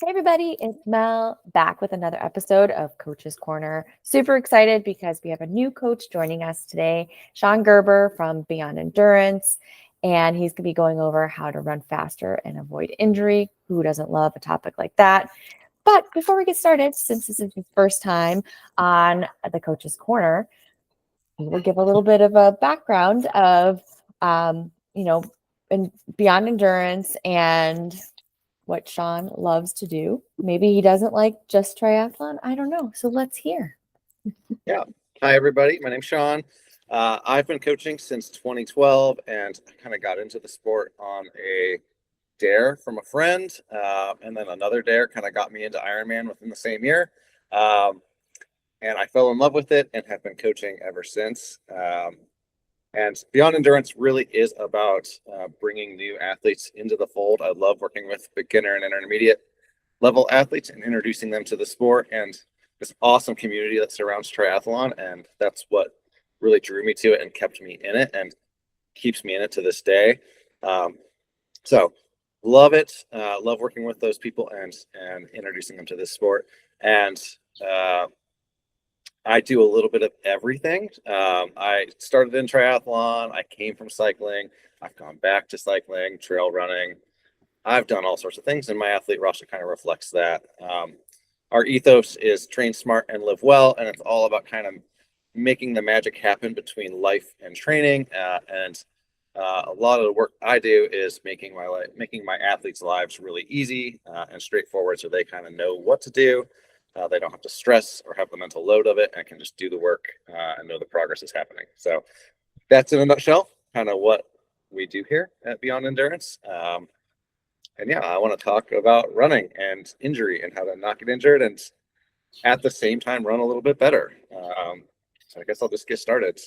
Hey everybody, it's Mel back with another episode of Coach's Corner. Super excited because we have a new coach joining us today, Shawn Gerber from Beyond Endurance, and he's going to be going over how to run faster and avoid injury. Who doesn't love a topic like that? But before we get started, since this is his first time on the Coach's Corner, we will give a little bit of a background of, Beyond Endurance and what Shawn loves to do. Maybe he doesn't like just triathlon. I don't know. So let's hear. Yeah. Hi, everybody. My name's Shawn. I've been coaching since 2012, and I kind of got into the sport on a dare from a friend. And then another dare kind of got me into Ironman within the same year. And I fell in love with it and have been coaching ever since. And Beyond Endurance really is about bringing new athletes into the fold. I love working with beginner and intermediate level athletes and introducing them to the sport and this awesome community that surrounds triathlon. And that's what really drew me to it and kept me in it and keeps me in it to this day. So love it. Love working with those people and introducing them to this sport. And I do a little bit of everything. I started in triathlon. I came from cycling. I've gone back to cycling, trail running. I've done all sorts of things, and my athlete roster kind of reflects that. Our ethos is train smart and live well, and it's all about kind of making the magic happen between life and training. And a lot of the work I do is making my athletes' lives really easy and straightforward, so they kind of know what to do. They don't have to stress or have the mental load of it and can just do the work and know the progress is happening. So that's in a nutshell, kind of what we do here at Beyond Endurance. And yeah, I want to talk about running and injury and how to not get injured and at the same time run a little bit better. So I guess I'll just get started.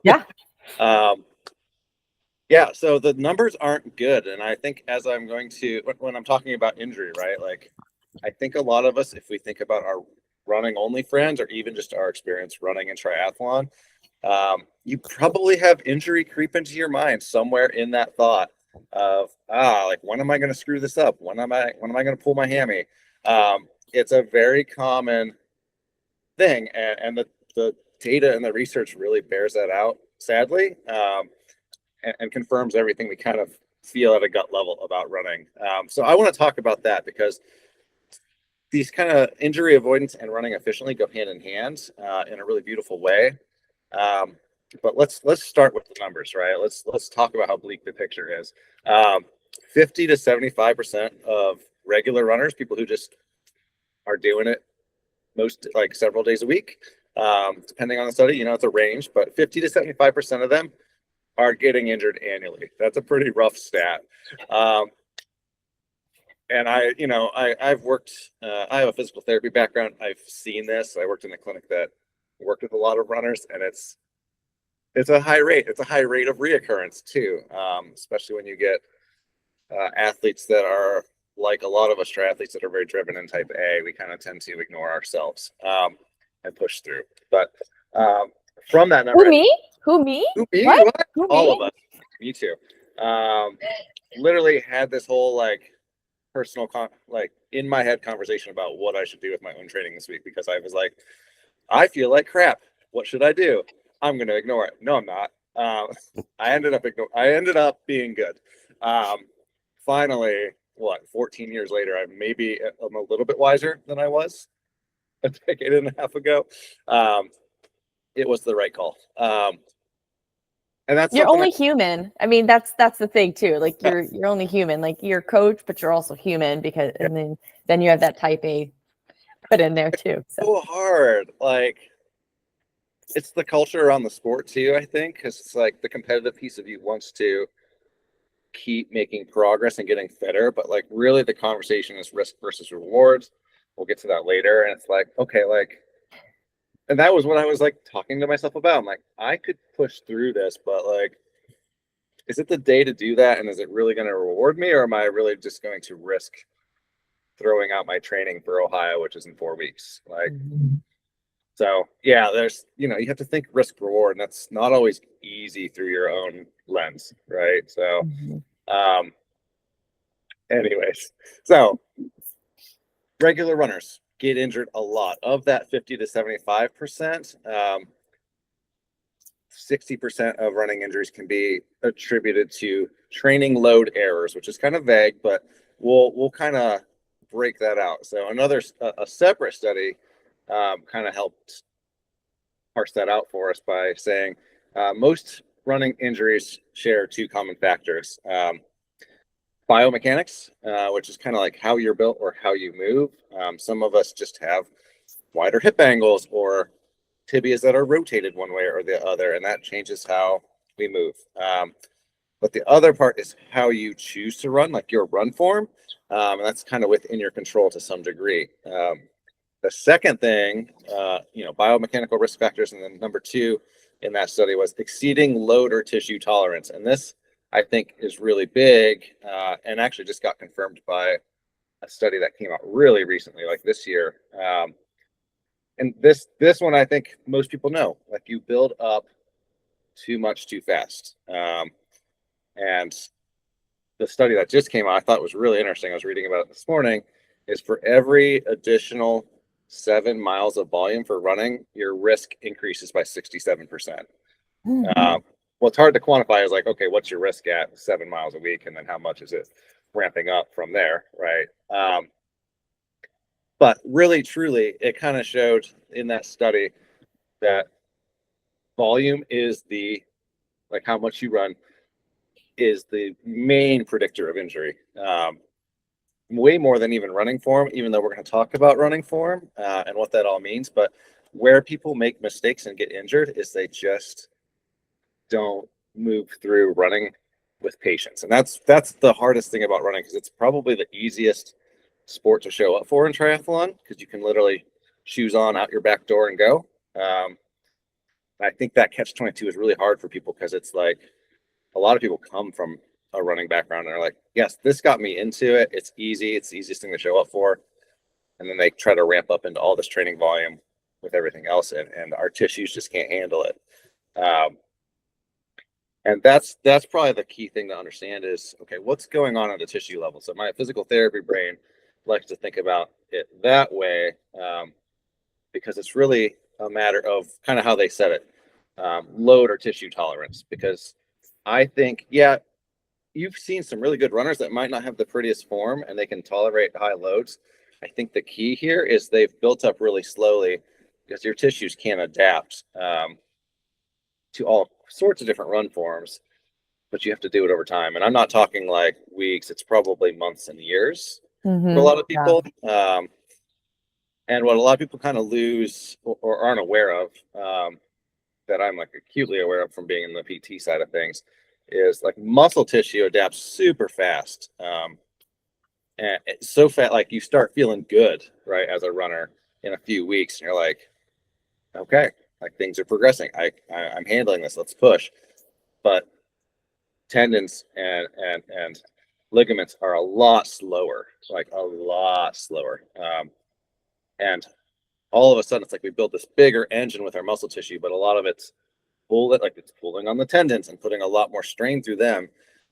Yeah. Yeah, so the numbers aren't good. And I think as I'm going to, when I'm talking about injury, right, like I think a lot of us, if we think about our running only friends or even just our experience running in triathlon, you probably have injury creep into your mind somewhere in that thought of, like, when am I going to screw this up? When am I going to pull my hammy? It's a very common thing. And the data and the research really bears that out, sadly, and confirms everything we kind of feel at a gut level about running. So I want to talk about that because these kind of injury avoidance and running efficiently go hand in hand in a really beautiful way. But let's start with the numbers, right? Let's talk about how bleak the picture is. 50 to 75% of regular runners, people who just are doing it like several days a week, depending on the study, it's a range, but 50 to 75% of them are getting injured annually. That's a pretty rough stat. And I've worked, I have a physical therapy background. I've seen this. I worked in a clinic that worked with a lot of runners, and it's a high rate. It's a high rate of reoccurrence too, especially when you get athletes that are like a lot of us triathletes that are very driven in type A. We kind of tend to ignore ourselves and push through. But from that number, Who me? Who me? Who me? What? Who All me? of us. Me too. Literally had this whole like personal in my head conversation about what I should do with my own training this week because I was like, I feel like crap. What should I do? I'm going to ignore it. No, I'm not. I ended up being good. Finally, 14 years later, I'm a little bit wiser than I was a decade and a half ago. It was the right call. And that's you're only human. I mean, that's the thing too. Like you're only human. Like you're a coach, but you're also human because and then you have that type A put in there too. So hard. Like it's the culture around the sport too, I think, because it's like the competitive piece of you wants to keep making progress and getting fitter, but like really the conversation is risk versus rewards. We'll get to that later. And it's like, okay, like, and that was what I was like talking to myself about. I'm like, I could push through this, but like, is it the day to do that? And is it really going to reward me? Or am I really just going to risk throwing out my training for Ohio, which is in 4 weeks? Like, so yeah, there's, you have to think risk reward, and that's not always easy through your own lens. Right. So, anyways, so regular runners get injured a lot. Of that 50 to 75%, 60% of running injuries can be attributed to training load errors, which is kind of vague, but we'll kind of break that out. So a separate study kind of helped parse that out for us by saying most running injuries share two common factors. Biomechanics, which is kind of like how you're built or how you move. Some of us just have wider hip angles or tibias that are rotated one way or the other, and that changes how we move. But the other part is how you choose to run, like your run form. And that's kind of within your control to some degree. The second thing, biomechanical risk factors, and then number two in that study was exceeding load or tissue tolerance. And this, I think, is really big and actually just got confirmed by a study that came out really recently, like this year. And this one, I think most people know, like you build up too much too fast. And the study that just came out, I thought was really interesting. I was reading about it this morning, is for every additional 7 miles of volume for running, your risk increases by 67%. What's hard to quantify is like, okay, what's your risk at 7 miles a week? And then how much is it ramping up from there, right? But really, truly, it kind of showed in that study that volume is like how much you run is the main predictor of injury. Way more than even running form, even though we're going to talk about running form and what that all means. But where people make mistakes and get injured is they just don't move through running with patience. And that's the hardest thing about running, because it's probably the easiest sport to show up for in triathlon, because you can literally shoes on, out your back door and go. I think that catch-22 is really hard for people, because it's like a lot of people come from a running background and are like, yes, this got me into it. It's easy. It's the easiest thing to show up for. And then they try to ramp up into all this training volume with everything else, and our tissues just can't handle it. And that's probably the key thing to understand is, okay, what's going on at a tissue level? So my physical therapy brain likes to think about it that way, because it's really a matter of kind of how they said it, load or tissue tolerance. Because I think, yeah, you've seen some really good runners that might not have the prettiest form and they can tolerate high loads. I think the key here is they've built up really slowly, because your tissues can adapt to all sorts of different run forms, but you have to do it over time. And I'm not talking like weeks, it's probably months and years for a lot of people. Yeah. And what a lot of people kind of lose or aren't aware of, that I'm like acutely aware of from being in the PT side of things, is like muscle tissue adapts super fast. And it's so fast, like you start feeling good, right, as a runner in a few weeks, and you're like, okay, like things are progressing. I'm handling this. Let's push. But tendons and ligaments are a lot slower, like a lot slower. And all of a sudden, it's like we built this bigger engine with our muscle tissue, but a lot of it's it's pulling on the tendons and putting a lot more strain through them,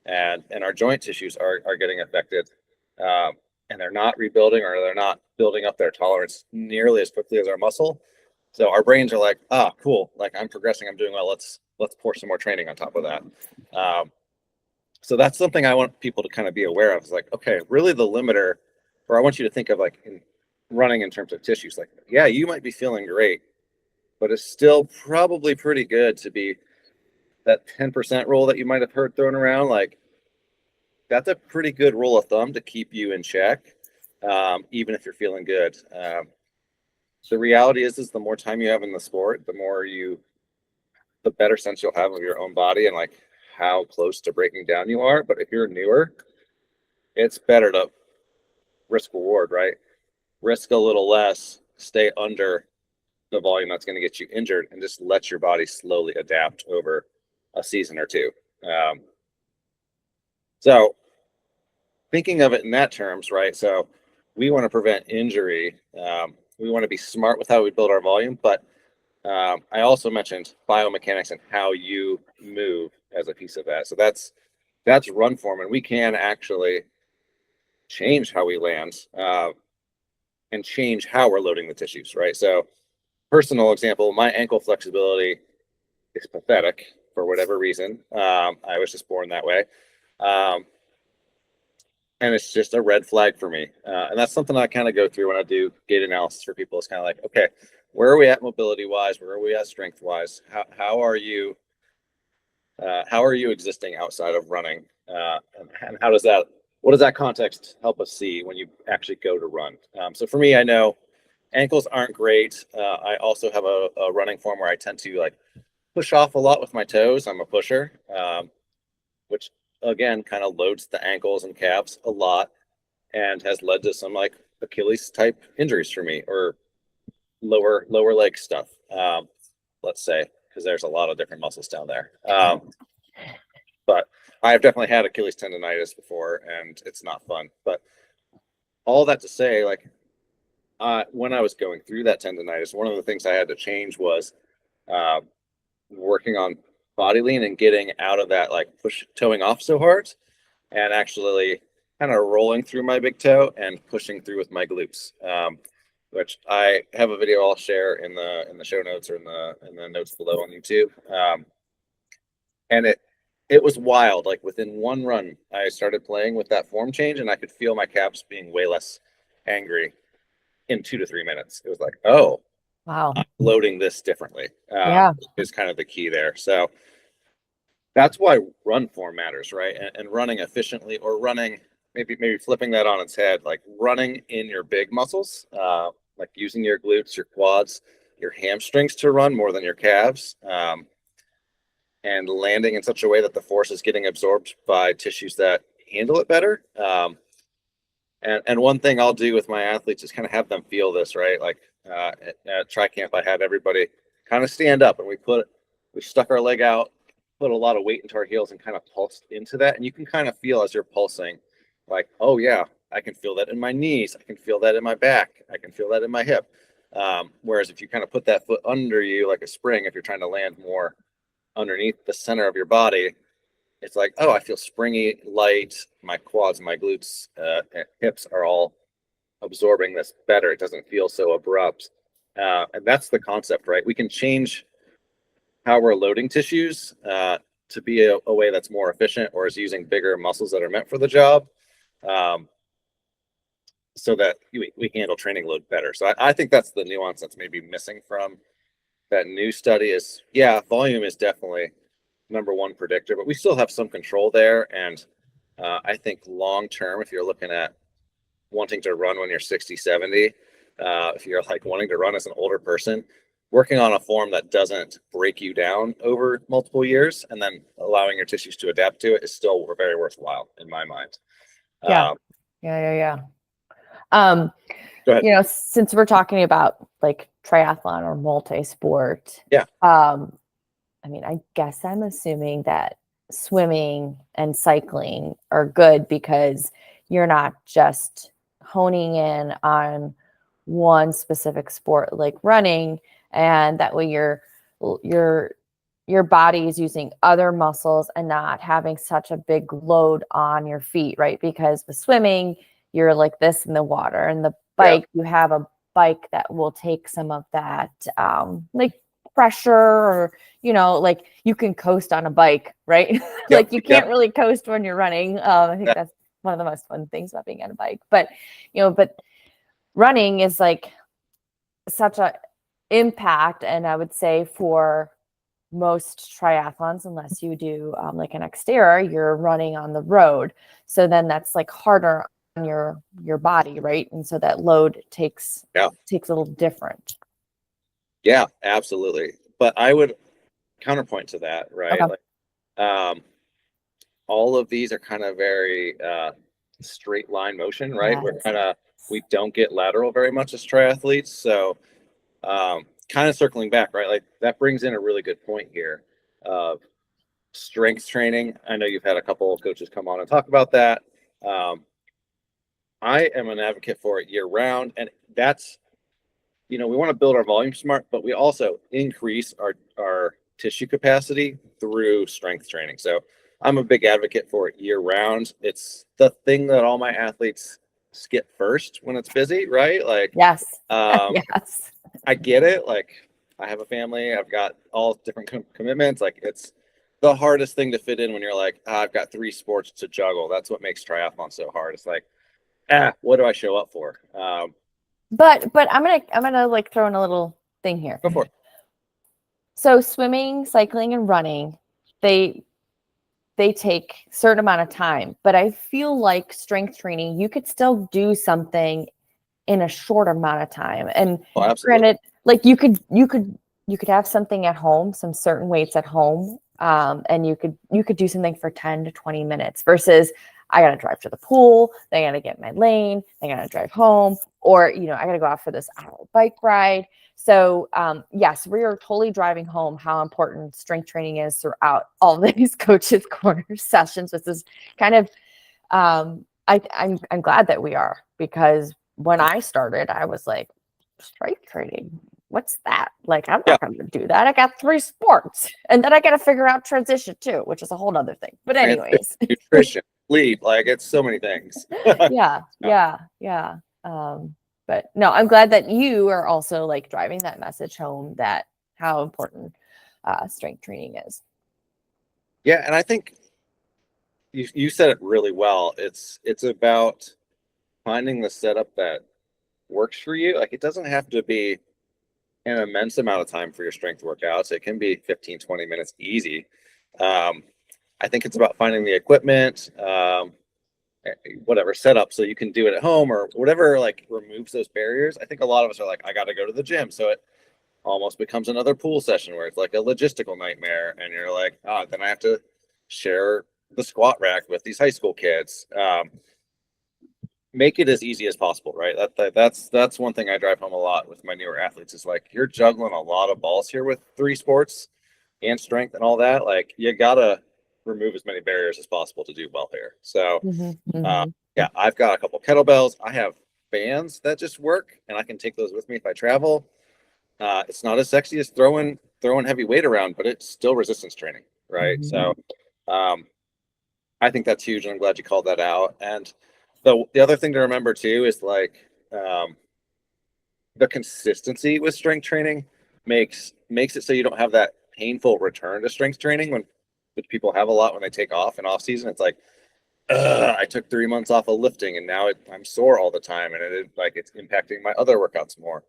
and our joint tissues are getting affected, and they're not rebuilding, or they're not building up their tolerance nearly as quickly as our muscle. So our brains are like, cool, like I'm progressing, I'm doing well. Let's pour some more training on top of that. So that's something I want people to kind of be aware of. Is like, okay, really the limiter, or I want you to think of like in running in terms of tissues. Like, yeah, you might be feeling great, but it's still probably pretty good to be that 10% rule that you might have heard thrown around. Like, that's a pretty good rule of thumb to keep you in check, even if you're feeling good. The reality is the more time you have in the sport, the better sense you'll have of your own body and like how close to breaking down you are. But if you're newer, it's better to risk reward, right? Risk a little less, stay under the volume that's going to get you injured, and just let your body slowly adapt over a season or two. So thinking of it in that terms, right? So we want to prevent injury. We want to be smart with how we build our volume, but I also mentioned biomechanics and how you move as a piece of that. So that's run form, and we can actually change how we land. and change how we're loading the tissues, right? So personal example, my ankle flexibility is pathetic for whatever reason. I was just born that way. And it's just a red flag for me. And that's something I kind of go through when I do gait analysis for people. It's kind of like, okay, where are we at mobility wise? Where are we at strength wise? How are you existing outside of running? And how does that, what does that context help us see when you actually go to run? So for me, I know ankles aren't great. I also have a running form where I tend to like push off a lot with my toes. I'm a pusher, which again kind of loads the ankles and calves a lot and has led to some like Achilles type injuries for me, or lower leg stuff, let's say, because there's a lot of different muscles down there. But I've definitely had Achilles tendonitis before, and it's not fun. But all that to say, like, when I was going through that tendonitis, one of the things I had to change was working on body lean and getting out of that like toeing off so hard, and actually kind of rolling through my big toe and pushing through with my glutes. Which I have a video I'll share in the show notes or in the notes below on YouTube. And it was wild. Like within one run, I started playing with that form change, and I could feel my calves being way less angry in 2 to 3 minutes. It was like, oh, Wow. I'm loading this differently. Yeah. Is kind of the key there. So that's why run form matters, right? And running efficiently, or running, maybe flipping that on its head, like running in your big muscles, like using your glutes, your quads, your hamstrings to run more than your calves, and landing in such a way that the force is getting absorbed by tissues that handle it better. And one thing I'll do with my athletes is kind of have them feel this, right? Like at Tri Camp, I had everybody kind of stand up, and we stuck our leg out, put a lot of weight into our heels, and kind of pulsed into that. And you can kind of feel as you're pulsing, like, oh yeah, I can feel that in my knees. I can feel that in my back. I can feel that in my hip. Whereas if you kind of put that foot under you like a spring, if you're trying to land more underneath the center of your body, it's like, oh, I feel springy, light. My quads, my glutes, and hips are all absorbing this better. It doesn't feel so abrupt. And that's the concept, right? We can change how we're loading tissues to be a way that's more efficient, or is using bigger muscles that are meant for the job, so that we handle training load better. So I think that's the nuance that's maybe missing from that new study. Is, yeah, volume is definitely number one predictor, but we still have some control there. And I think long term, if you're looking at wanting to run when you're 60, 70, if you're like wanting to run as an older person, working on a form that doesn't break you down over multiple years and then allowing your tissues to adapt to it is still very worthwhile in my mind. Yeah. Yeah. Go ahead. You know, since we're talking about like triathlon or multi-sport, Yeah. I mean, I guess I'm assuming that swimming and cycling are good because you're not just honing in on one specific sport like running, and that way your body is using other muscles and not having such a big load on your feet, right? Because with swimming, you're like this in the water, and the bike, you have a bike that will take some of that like pressure, or like you can coast on a bike, right? Like you can't really coast when you're running. I think that's one of the most fun things about being on a bike. But but running is like such a impact, and I would say for most triathlons, unless you do like an Xterra, you're running on the road, so then that's like harder on your body, right? And so that load takes a little different. Yeah, absolutely. But I would counterpoint to that, right? Okay. Like, all of these are kind of very straight line motion, right? Yes. We don't get lateral very much as triathletes. So kind of circling back, right? Like that brings in a really good point here of strength training. I know you've had a couple of coaches come on and talk about that. I am an advocate for it year round, and that's, we want to build our volume smart, but we also increase our tissue capacity through strength training. So I'm a big advocate for it year round. It's the thing that all my athletes skip first when it's busy, right? Like, Yes. um, Yes. I get it. Like, I have a family, I've got all different commitments. Like, it's the hardest thing to fit in when you're like, I've got 3 sports to juggle. That's what makes triathlon so hard. It's like, what do I show up for? But I'm gonna like throw in a little thing here. Go for it. So swimming, cycling, and running, they take a certain amount of time, but I feel like strength training, you could still do something in a short amount of time. And Oh, absolutely. granted, like you could have something at home, some certain weights at home, and you could do something for 10 to 20 minutes versus I got to drive to the pool, then I got to get in my lane, then I got to drive home, or I got to go out for this hour bike ride. So yes, we are totally driving home how important strength training is throughout all these coaches corner sessions, which is kind of I'm glad that we are, because when I started, I was like, strength training, what's that? Like, I'm Yeah. not going to do that. I got 3 sports, and then I got to figure out transition too, which is a whole other thing. But anyways, Nutrition, sleep, like it's so many things. yeah. But no, I'm glad that you are also like driving that message home that how important strength training is. Yeah, and I think you said it really well. It's about finding the setup that works for you. Like, it doesn't have to be an immense amount of time for your strength workouts. It can be 15, 20 minutes easy. Um, I think it's about finding the equipment, whatever setup, so you can do it at home or whatever, like removes those barriers. I think a lot of us are like, I got to go to the gym. So it almost becomes another pool session where it's like a logistical nightmare. And you're like, then I have to share the squat rack with these high school kids. Make it as easy as possible, right? That's one thing I drive home a lot with my newer athletes is like, you're juggling a lot of balls here with 3 sports and strength and all that. Like, you gotta remove as many barriers as possible to do well here. So yeah, I've got a couple kettlebells. I have bands that just work, and I can take those with me if I travel. It's not as sexy as throwing heavy weight around, but it's still resistance training, right? So I think that's huge, and I'm glad you called that out. And the other thing to remember too is like, the consistency with strength training makes it so you don't have that painful return to strength training which people have a lot when they take off in off season. It's like, I took 3 months off of lifting, and now I'm sore all the time, and it's impacting my other workouts more.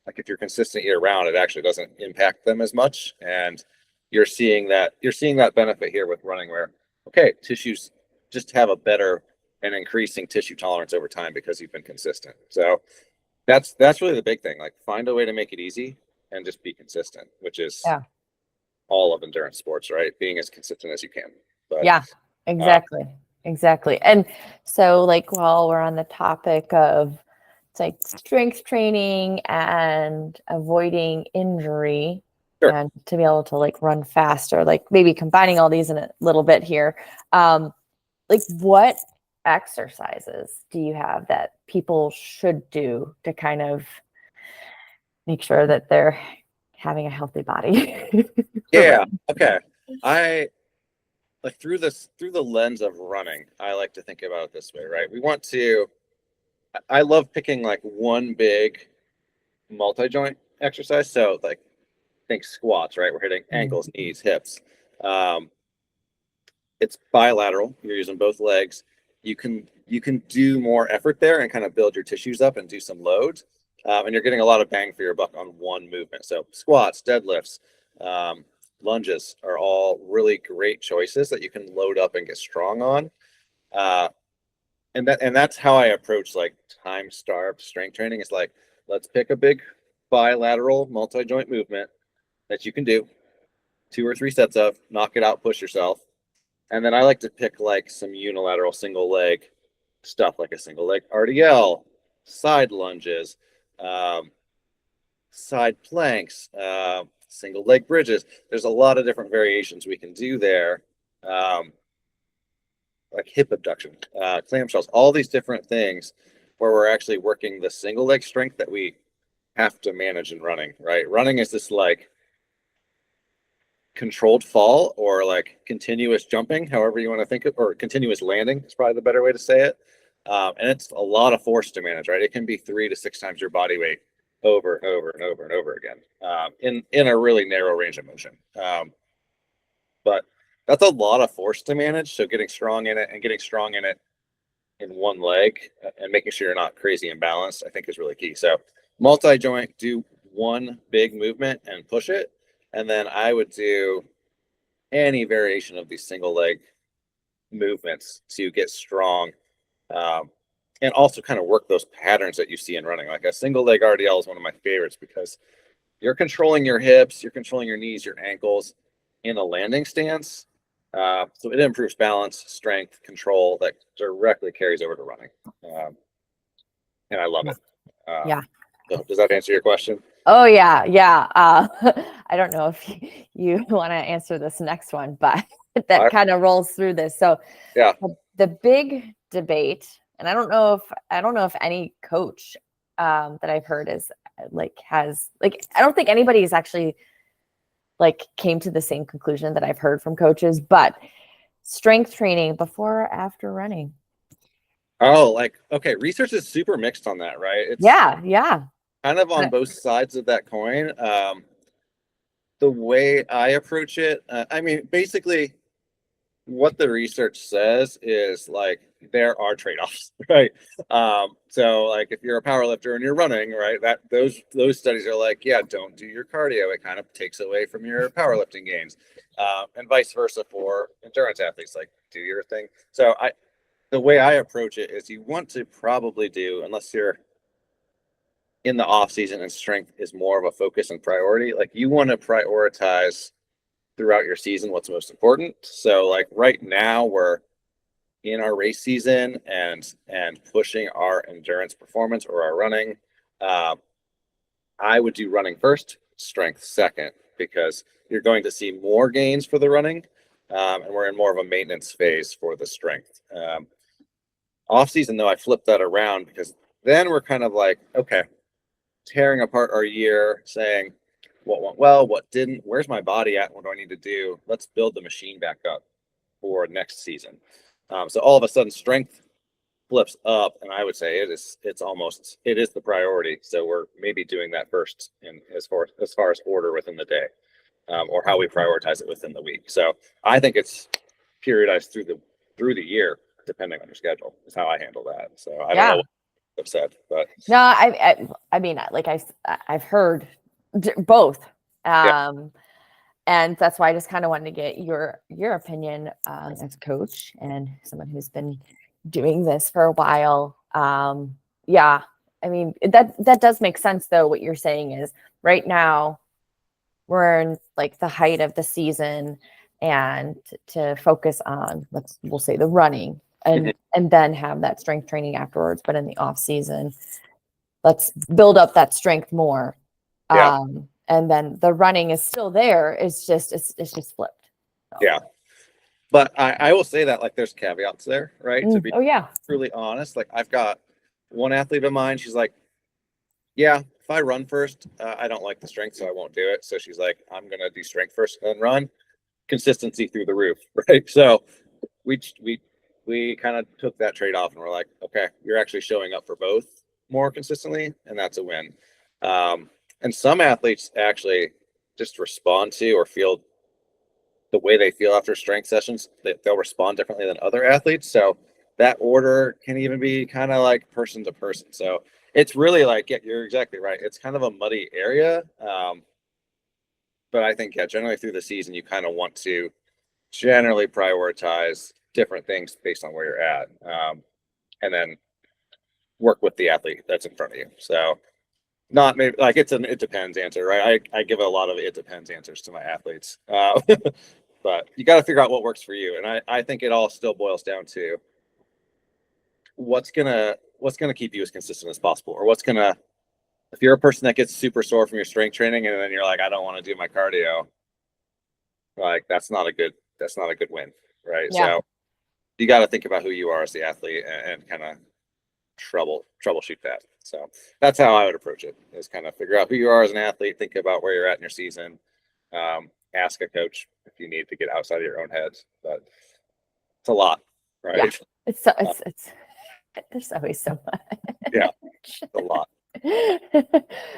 Like, if you're consistent year round, it actually doesn't impact them as much, and you're seeing that benefit here with running, where tissues just have a better and increasing tissue tolerance over time because you've been consistent. So that's really the big thing. Like, find a way to make it easy and just be consistent, which is all of endurance sports, right? Being as consistent as you can. But yeah, exactly. And so, like, while we're on the topic of it's like strength training and avoiding injury, sure. and to be able to like run faster, like maybe combining all these in a little bit here, like what exercises do you have that people should do to kind of make sure that they're having a healthy body? Yeah. Okay. I like, through the lens of running, I like to think about it this way, right? I love picking like one big multi-joint exercise. So like, think squats, right? We're hitting ankles, knees, hips. Um, it's bilateral. You're using both legs. You can do more effort there and kind of build your tissues up and do some loads. And you're getting a lot of bang for your buck on one movement. So squats, deadlifts, lunges are all really great choices that you can load up and get strong on. Uh, and that's how I approach like time-starved strength training. Is like, let's pick a big bilateral multi-joint movement that you can do 2 or 3 sets of, knock it out, push yourself. And then I like to pick like some unilateral single leg stuff, like a single leg RDL, side lunges, um, side planks, single leg bridges. There's a lot of different variations we can do there. Like hip abduction, clamshells, all these different things where we're actually working the single leg strength that we have to manage in running, right? Running is this like controlled fall or like continuous jumping, however you want to think of, or continuous landing is probably the better way to say it. And it's a lot of force to manage, right? It can be 3 to 6 times your body weight over and over and over and over again, in a really narrow range of motion. But that's a lot of force to manage. So getting strong in it and getting strong in it in one leg and making sure you're not crazy imbalanced, I think is really key. So multi-joint, do one big movement and push it. And then I would do any variation of these single leg movements to get strong, and also kind of work those patterns that you see in running. Like a single leg RDL is one of my favorites because you're controlling your hips, you're controlling your knees, your ankles in a landing stance. So it improves balance, strength, control that directly carries over to running. And I love it. Yeah. So does that answer your question? Oh yeah, yeah. I don't know if you want to answer this next one, but that kind of rolls through this. So yeah, the big debate, and I don't know if any coach that I've heard is has I don't think anybody's actually came to the same conclusion that I've heard from coaches, but strength training before or after running. Oh, okay, research is super mixed on that, right? It's yeah. Kind of on both sides of that coin. The way I approach it, I mean, basically what the research says is there are trade-offs, right? So if you're a power lifter and you're running, right, that those studies are yeah, don't do your cardio. It kind of takes away from your powerlifting gains, and vice versa for endurance athletes. Do your thing. So the way I approach it is you want to probably do, unless you're in the off season and strength is more of a focus and priority, you want to prioritize throughout your season what's most important. So right now we're in our race season and pushing our endurance performance or our running. I would do running first, strength second, because you're going to see more gains for the running, and we're in more of a maintenance phase for the strength. Off season though, I flipped that around because then we're kind of okay, tearing apart our year, saying what went well, what didn't, where's my body at, what do I need to do? Let's build the machine back up for next season. So all of a sudden strength flips up, and I would say it is the priority. So we're maybe doing that first in as far as order within the day, or how we prioritize it within the week. So I think it's periodized through the year, depending on your schedule, is how I handle that. So I don't know what I've said, but no, I mean, I've heard both, and that's why I just kind of wanted to get your opinion as a coach and someone who's been doing this for a while. Yeah, I mean that does make sense though. What you're saying is right now we're in the height of the season, and to focus on we'll say the running and then have that strength training afterwards. But in the off season, let's build up that strength more. And then the running is still there. It's just flipped. So. Yeah. But I will say that there's caveats there, right? To be truly honest, I've got one athlete of mine. She's yeah, if I run first, I don't like the strength, so I won't do it. So she's I'm going to do strength first and then run. Consistency through the roof, right? So we kind of took that trade off and we're okay, you're actually showing up for both more consistently, and that's a win. And some athletes actually just respond to or feel the way they feel after strength sessions, they'll respond differently than other athletes. So that order can even be kind of person to person. So it's really yeah, you're exactly right. It's kind of a muddy area. But I think, generally through the season, you kind of want to generally prioritize different things based on where you're at. And then work with the athlete that's in front of you. So not maybe it's an it depends answer, right? I give a lot of it depends answers to my athletes. But you got to figure out what works for you. And I think it all still boils down to what's gonna keep you as consistent as possible, or if you're a person that gets super sore from your strength training and then you're I don't want to do my cardio, that's not a good win, right? So you got to think about who you are as the athlete and kind of troubleshoot that. So that's how I would approach it, is kind of figure out who you are as an athlete, think about where you're at in your season, ask a coach if you need to get outside of your own head, but it's a lot, right? Yeah. It's There's always so Yeah, much. a lot.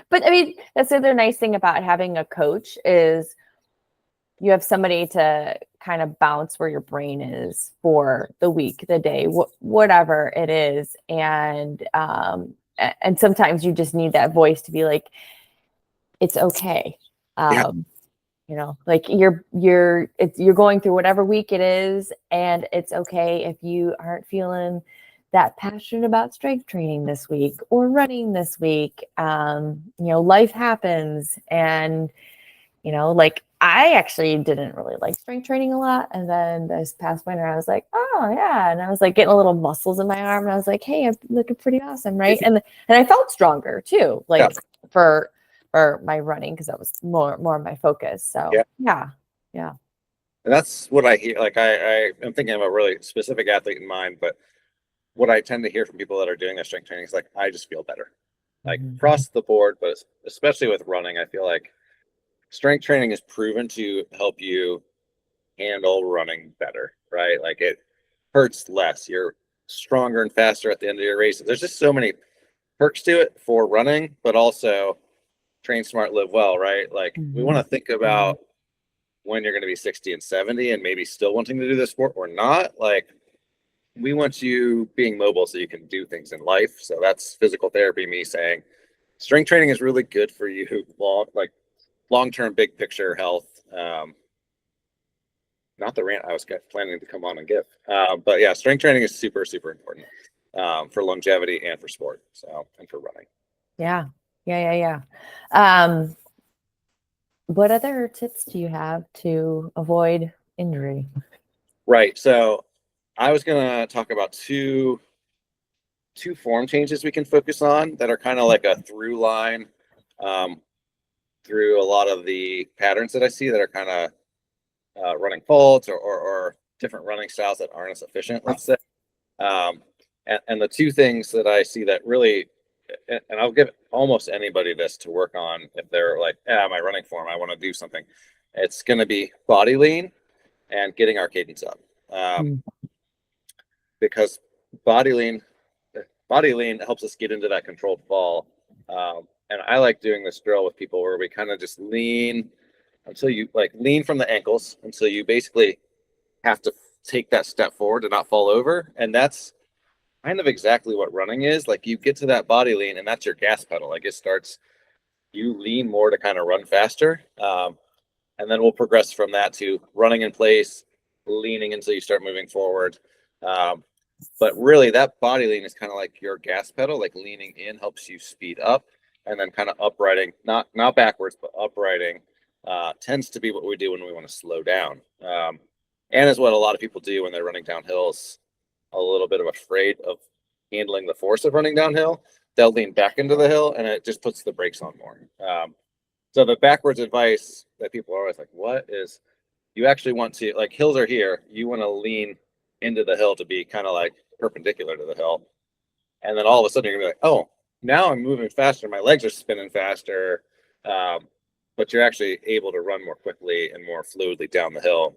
But I mean, that's the other nice thing about having a coach is you have somebody to kind of bounce where your brain is for the week, the day, whatever it is. And sometimes you just need that voice to be like, it's okay. Yeah. Like you're going through whatever week it is, and it's okay if you aren't feeling that passionate about strength training this week or running this week. Life happens, and like I actually didn't really like strength training a lot. And then this past winter, I was like, oh yeah. And I was like getting a little muscles in my arm. And I was like, hey, I'm looking pretty awesome. Right. And I felt stronger too, like for my running, because that was more of my focus. So yeah. And that's what I hear. Like I am thinking of a really specific athlete in mind, but what I tend to hear from people that are doing their strength training is like, I just feel better, like across the board, but especially with running, I feel like strength training is proven to help you handle running better, right? Like it hurts less. You're stronger and faster at the end of your races. There's just so many perks to it for running, but also train smart, live well, right? Like we want to think about when you're going to be 60 and 70 and maybe still wanting to do this sport or not. Like we want you being mobile so you can do things in life. So that's physical therapy, me saying strength training is really good for you long-term big picture health. Not the rant I was planning to come on and give, but yeah, strength training is super, super important for longevity and for sport, and for running. Yeah. What other tips do you have to avoid injury? Right. So I was going to talk about two form changes we can focus on that are kind of like a through line through a lot of the patterns that I see that are kind of running faults or different running styles that aren't as efficient, let's say. And the two things that I see that really, and I'll give almost anybody this to work on if they're like, my running form, I want to do something. It's going to be body lean and getting our cadence up. Because body lean helps us get into that controlled fall. And I like doing this drill with people where we kind of just lean until you lean from the ankles until you basically have to take that step forward to not fall over. And that's kind of exactly what running is. Like you get to that body lean and that's your gas pedal. Like you lean more to kind of run faster. And then we'll progress from that to running in place, leaning until you start moving forward. But really that body lean is kind of like your gas pedal, like leaning in helps you speed up, and then kind of uprighting, not backwards, but uprighting tends to be what we do when we want to slow down. And is what a lot of people do when they're running down hills, a little bit of afraid of handling the force of running downhill. They'll lean back into the hill and it just puts the brakes on more. So the backwards advice that people are always like, what is, you actually want to, like hills are here, you want to lean into the hill to be kind of like perpendicular to the hill. And then all of a sudden you're gonna be like, oh, now I'm moving faster. My legs are spinning faster. But you're actually able to run more quickly and more fluidly down the hill.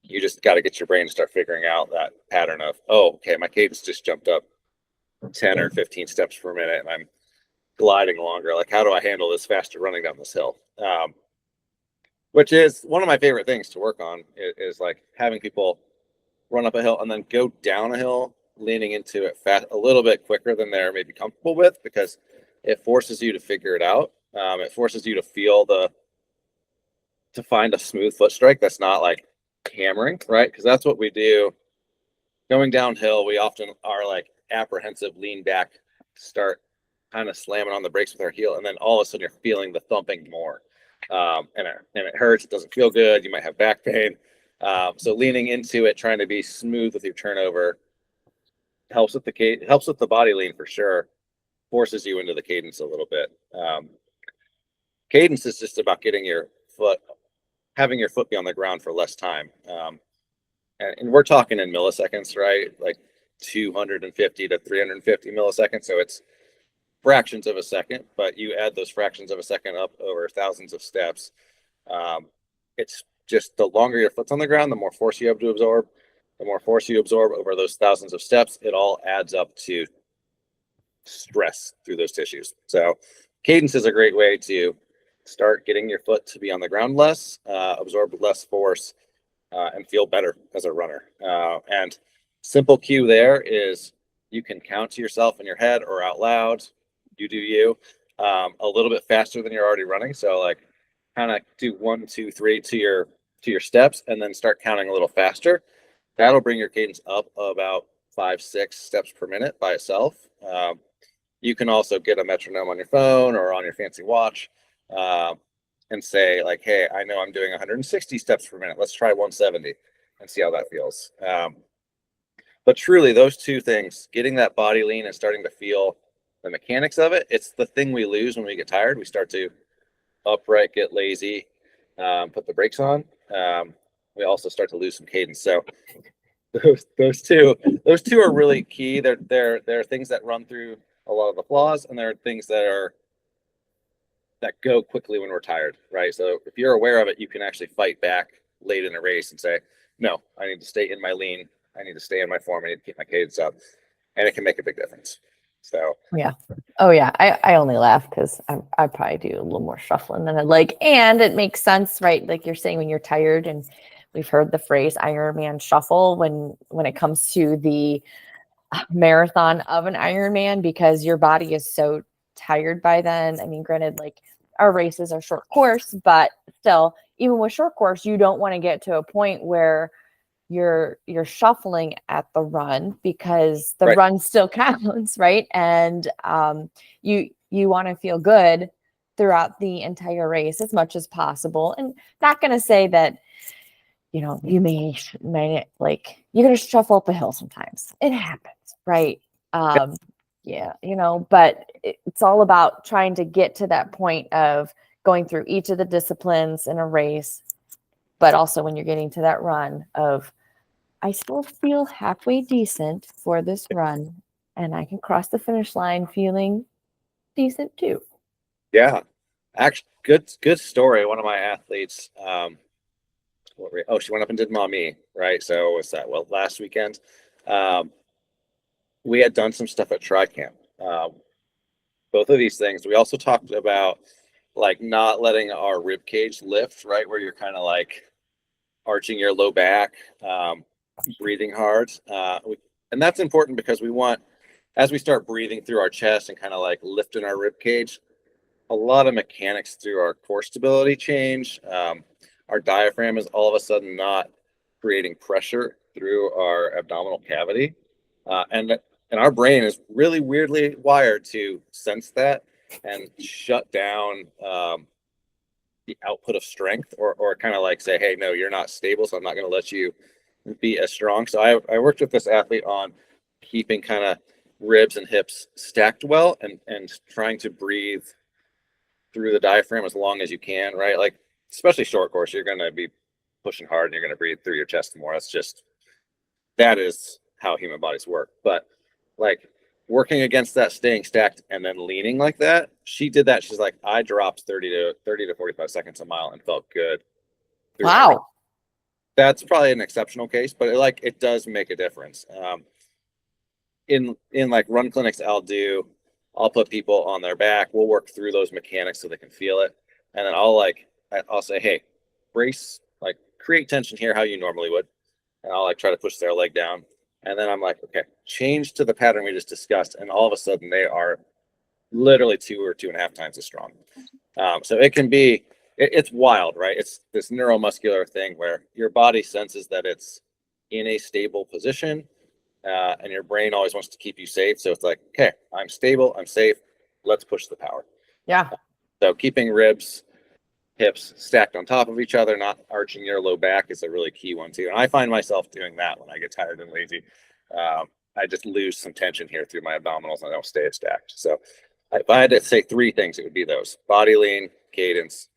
You just got to get your brain to start figuring out that pattern of, oh, okay, my cadence just jumped up 10 or 15 steps per minute and I'm gliding longer. Like, how do I handle this faster running down this hill? Which is one of my favorite things to work on is like having people run up a hill and then go down a hill, leaning into it fast, a little bit quicker than they're maybe comfortable with, because it forces you to figure it out. It forces you to to find a smooth foot strike that's not like hammering, right? Because that's what we do. Going downhill, we often are like apprehensive, lean back, start kind of slamming on the brakes with our heel, and then all of a sudden you're feeling the thumping more, and it hurts. It doesn't feel good. You might have back pain. So leaning into it, trying to be smooth with your turnover, helps with the body lean for sure. Forces you into the cadence a little bit. Cadence is just about getting having your foot be on the ground for less time. And we're talking in milliseconds, right? Like 250 to 350 milliseconds. So it's fractions of a second, but you add those fractions of a second up over thousands of steps. It's just the longer your foot's on the ground, the more force you have to absorb. the more force you absorb over those thousands of steps, it all adds up to stress through those tissues. So cadence is a great way to start getting your foot to be on the ground less, absorb less force, and feel better as a runner. And simple cue there is you can count to yourself in your head or out loud. You do you, a little bit faster than you're already running. So like kind of do 1, 2, 3 to your steps, and then start counting a little faster. That'll bring your cadence up about 5, 6 steps per minute by itself. You can also get a metronome on your phone or on your fancy watch, and say like, hey, I know I'm doing 160 steps per minute. Let's try 170 and see how that feels. But truly, those two things, getting that body lean and starting to feel the mechanics of it, it's the thing we lose when we get tired. We start to upright, get lazy, put the brakes on. We also start to lose some cadence. So those two are really key. They're things that run through a lot of the flaws, and there are things that go quickly when we're tired, right? So if you're aware of it, you can actually fight back late in a race and say, no, I need to stay in my lean. I need to stay in my form. I need to keep my cadence up, and it can make a big difference. So yeah. Oh yeah. I only laugh because I probably do a little more shuffling than I'd like. And it makes sense, right? Like you're saying, when you're tired, and we've heard the phrase Ironman shuffle when it comes to the marathon of an Ironman, because your body is so tired by then. I mean, granted, like our races are short course, but still, even with short course, you don't want to get to a point where you're shuffling at the run, because the right. run still counts, right? And you want to feel good throughout the entire race as much as possible. And not going to say that, you know, you may like, you're going to shuffle up a hill sometimes. It happens, right? Yeah, you know, but it's all about trying to get to that point of going through each of the disciplines in a race, but also when you're getting to that run of, I still feel halfway decent for this run, and I can cross the finish line feeling decent too. Yeah, actually, good story. One of my athletes, she went up and did Maumee, right? So what's that? Well, last weekend, we had done some stuff at TriCamp. Both of these things. We also talked about like not letting our rib cage lift, right? Where you're kind of like arching your low back, breathing hard. And that's important because we want, as we start breathing through our chest and kind of like lifting our rib cage, a lot of mechanics through our core stability change. Our diaphragm is all of a sudden not creating pressure through our abdominal cavity. And our brain is really weirdly wired to sense that and shut down the output of strength, or kind of like say, hey, no, you're not stable, so I'm not going to let you be as strong. So I worked with this athlete on keeping kind of ribs and hips stacked well, and trying to breathe through the diaphragm as long as you can, right? Like, especially short course, you're going to be pushing hard and you're going to breathe through your chest more. That is how human bodies work. But like working against that, staying stacked and then leaning like that, she did that. She's like, I dropped 30 to 45 seconds a mile and felt good. Wow. That's probably an exceptional case, but it does make a difference. In like run clinics, I'll put people on their back. We'll work through those mechanics so they can feel it. And then I'll say, hey, brace, like create tension here how you normally would. And I'll like try to push their leg down. And then I'm like, okay, change to the pattern we just discussed. And all of a sudden they are literally 2 or 2.5 times as strong. So it can be, it's wild, right? It's this neuromuscular thing where your body senses that it's in a stable position, and your brain always wants to keep you safe. So it's like, okay, I'm stable, I'm safe, let's push the power. Yeah. So keeping ribs, hips stacked on top of each other, not arching your low back, is a really key one too. And I find myself doing that when I get tired and lazy. I just lose some tension here through my abdominals and I don't stay as stacked. So if I had to say 3 things, it would be those: body lean, cadence,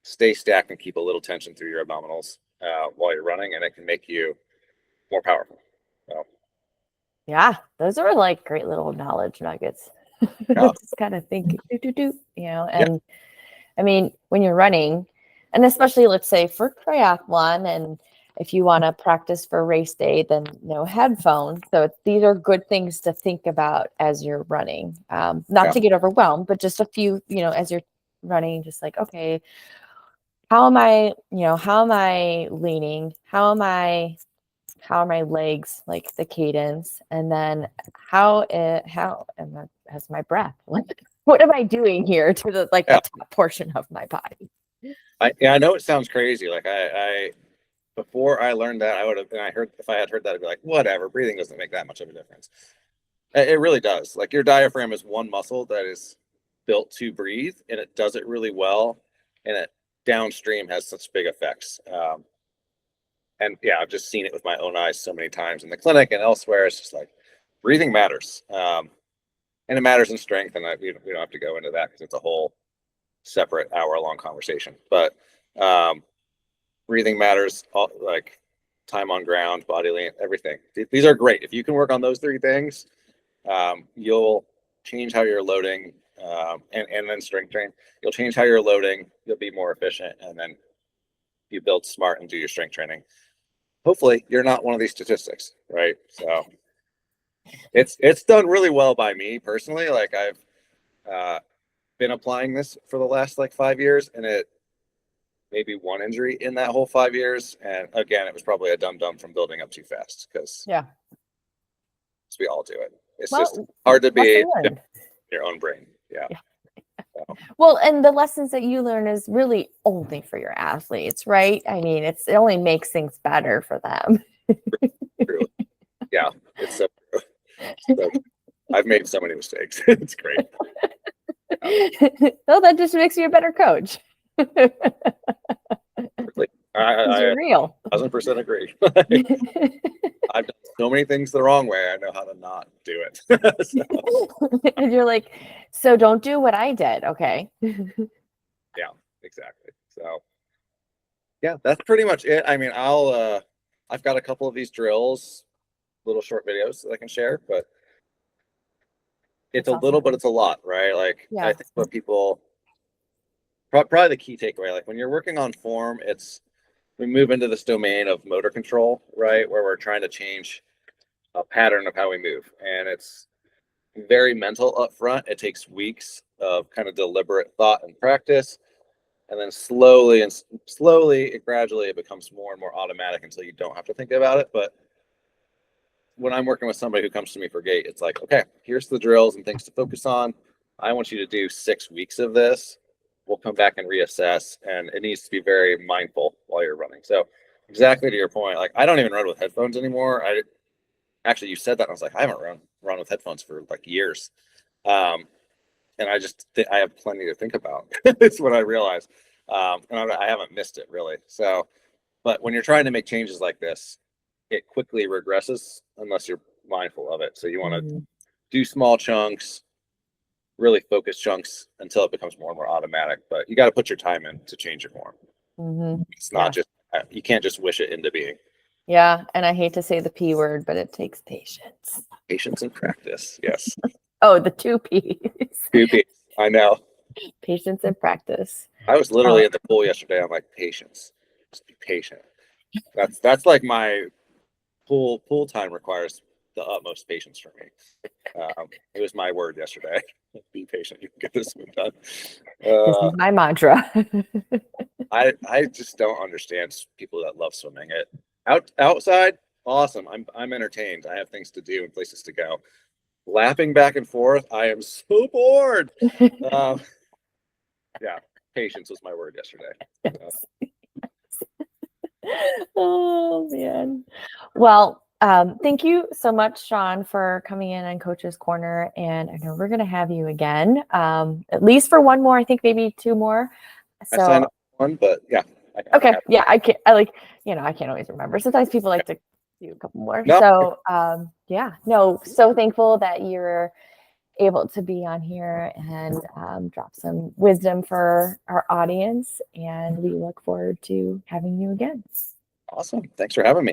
stay stacked, and keep a little tension through your abdominals while you're running, and it can make you more powerful. So, Yeah, those are like great little knowledge nuggets. yeah. Just kind of think, you know, and I mean, when you're running, and especially let's say for triathlon, and If you want to practice for race day, then no headphones. So these are good things to think about as you're running. Not to get overwhelmed, but just a few, as you're running, just like, okay, how am I leaning? How are my legs, like the cadence? And then has my breath? Like, what am I doing here to the top portion of my body? I know it sounds crazy. Like I before I learned that, I would have, and if I had heard that, I'd be like, whatever, breathing doesn't make that much of a difference. It really does. Like, your diaphragm is one muscle that is built to breathe, and it does it really well, and it downstream has such big effects. And yeah, I've just seen it with my own eyes so many times in the clinic and elsewhere. It's just like, breathing matters. And it matters in strength. And we don't have to go into that because it's a whole separate hour-long conversation. But breathing matters, like time on ground, body length, everything. These are great. If you can work on those three things, you'll change how you're loading, and then strength train. You'll change how you're loading. You'll be more efficient, and then you build smart and do your strength training. Hopefully, you're not one of these statistics, right? So it's done really well by me personally. Like, I've been applying this for the last 5 years, and it maybe one injury in that whole 5 years. And again, it was probably a dum from building up too fast, because we all do it. It's just hard to be in your own brain. Yeah. So. Well, and the lessons that you learn is really only for your athletes, right? I mean, it only makes things better for them. True. Yeah, it's so true. So, I've made so many mistakes. It's great. Well, that just makes you a better coach. I real. 1000% agree. I've done so many things the wrong way. I know how to not do it. And you're like, so don't do what I did. Okay. Yeah, exactly. So yeah, that's pretty much it. I mean, I've got a couple of these drills, little short videos that I can share, but it's a little, but it's a lot, right? Like, I think what people, probably the key takeaway, like when you're working on form, we move into this domain of motor control, right? Where we're trying to change a pattern of how we move. And it's very mental up front. It takes weeks of kind of deliberate thought and practice. And then slowly, gradually, it becomes more and more automatic until you don't have to think about it. But when I'm working with somebody who comes to me for gait, it's like, okay, here's the drills and things to focus on. I want you to do 6 weeks of this. We'll come back and reassess, and it needs to be very mindful while you're running. So exactly to your point, like, I don't even run with headphones anymore. Actually, you said that, and I was like, I haven't run with headphones for years. And I just I have plenty to think about. It's what I realized. And I haven't missed it really. So, but when you're trying to make changes like this, it quickly regresses unless you're mindful of it. So you want to do small chunks, really focused chunks until it becomes more and more automatic. But you got to put your time in to change your form. It's not just, you can't just wish it into being. Yeah, and I hate to say the P word, but it takes patience. Patience and practice, yes. Oh, the 2 P's. 2 P's, I know. Patience and practice. I was literally at the pool yesterday. I'm like, patience. Just be patient. That's like my pool time requires the utmost patience from me. It was my word yesterday. Be patient. You can get this one done. This is my mantra. I just don't understand people that love swimming. Outside, awesome. I'm entertained. I have things to do and places to go. Lapping back and forth, I am so bored. Yeah, patience was my word yesterday. Yes. Oh man. Well, thank you so much, Shawn, for coming in on Coach's Corner. And I know we're going to have you again, at least for one more, I think maybe 2 more. So I signed up for one, but yeah. Okay. Yeah. I can't always remember. Sometimes people like to do a couple more. No. So, so thankful that you're able to be on here and drop some wisdom for our audience. And we look forward to having you again. Awesome. Thanks for having me.